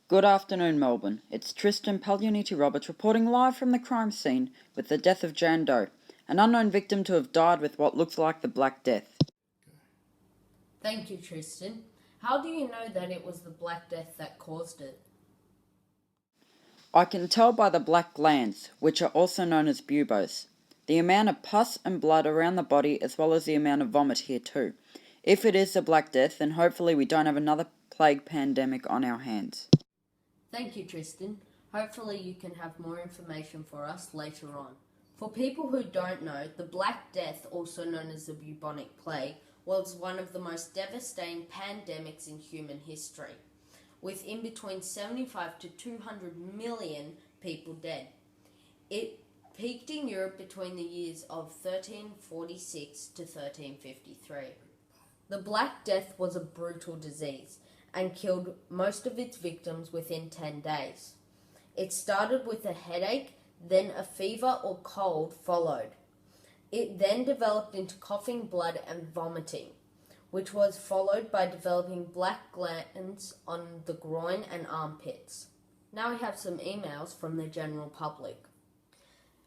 Good afternoon, Melbourne. It's Tristan Paglianiti Roberts reporting live from the crime scene with the death of Jan Doe, an unknown victim to have died with what looks like the Black Death. Thank you, Tristan. How do you know that it was the Black Death that caused it? I can tell by the black glands, which are also known as buboes. The amount of pus and blood around the body, as well as the amount of vomit here too. If it is the Black Death, then hopefully we don't have another plague pandemic on our hands. Thank you, Tristan. Hopefully you can have more information for us later on. For people who don't know, the Black Death, also known as the bubonic plague, was one of the most devastating pandemics in human history, with in between 75 to 200 million people dead. It peaked in Europe between the years of 1346 to 1353. The Black Death was a brutal disease and killed most of its victims within 10 days. It started with a headache, then a fever or cold followed. It then developed into coughing blood and vomiting, which was followed by developing black glands on the groin and armpits. Now we have some emails from the general public.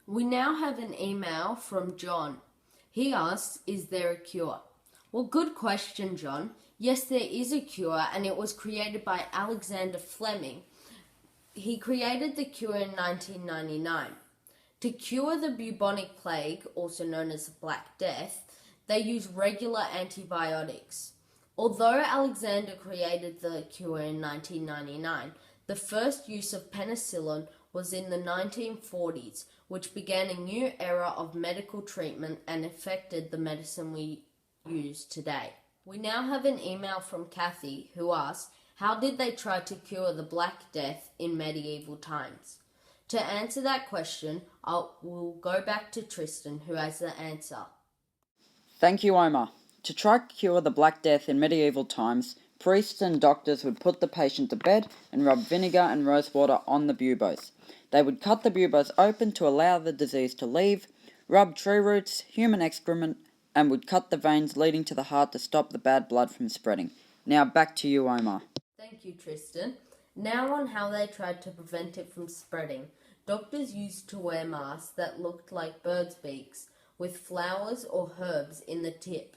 We now have an email from John. He asks, is there a cure? Well, good question, John. Yes, there is a cure, and it was created by Alexander Fleming. He created the cure in 1999. To cure the bubonic plague, also known as the Black Death, they use regular antibiotics. Although Alexander created the cure in 1999, the first use of penicillin was in the 1940s, which began a new era of medical treatment and affected the medicine we use today. We now have an email from Kathy who asks, how did they try to cure the Black Death in medieval times? To answer that question, we'll go back to Tristan, who has the answer. Thank you, Omar. To try to cure the Black Death in medieval times, priests and doctors would put the patient to bed and rub vinegar and rosewater on the buboes. They would cut the buboes open to allow the disease to leave, rub tree roots, human excrement, and would cut the veins leading to the heart to stop the bad blood from spreading. Now back to you, Omar. Thank you, Tristan. Now on how they tried to prevent it from spreading. Doctors used to wear masks that looked like birds' beaks, with flowers or herbs in the tip,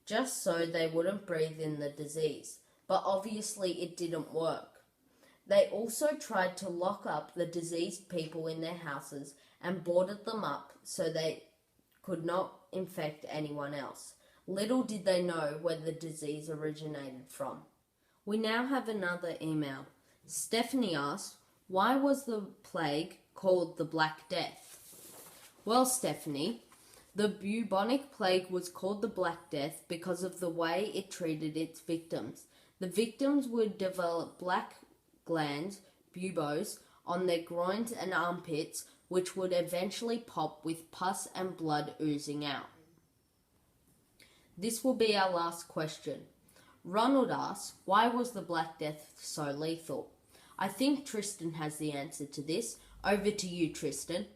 just so they wouldn't breathe in the disease. But obviously it didn't work. They also tried to lock up the diseased people in their houses and boarded them up so they could not infect anyone else. Little did they know where the disease originated from. We now have another email. Stephanie asks, why was the plague called the Black Death? Well, Stephanie, the bubonic plague was called the Black Death because of the way it treated its victims. The victims would develop black glands, buboes, on their groins and armpits, which would eventually pop with pus and blood oozing out. This will be our last question. Ronald asks, why was the Black Death so lethal? I think Tristan has the answer to this. Over to you, Tristan.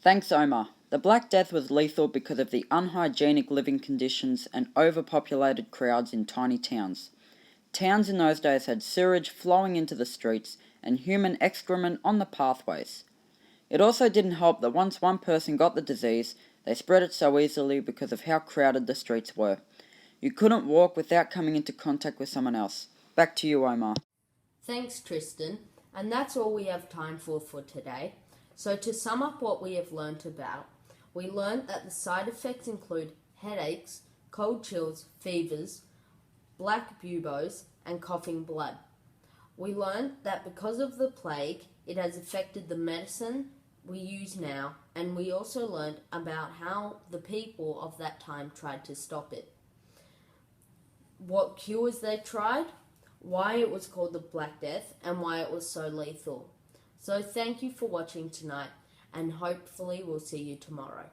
Thanks, Omar. The Black Death was lethal because of the unhygienic living conditions and overpopulated crowds in tiny towns. Towns in those days had sewage flowing into the streets and human excrement on the pathways. It also didn't help that once one person got the disease, they spread it so easily because of how crowded the streets were. You couldn't walk without coming into contact with someone else. Back to you, Omar. Thanks, Tristan. And that's all we have time for today. So to sum up what we have learnt about, we learnt that the side effects include headaches, cold chills, fevers, black buboes, and coughing blood. We learnt that because of the plague, it has affected the medicine we use now, and we also learnt about how the people of that time tried to stop it. What cures they tried, why it was called the Black Death, and why it was so lethal. So thank you for watching tonight, and hopefully we'll see you tomorrow.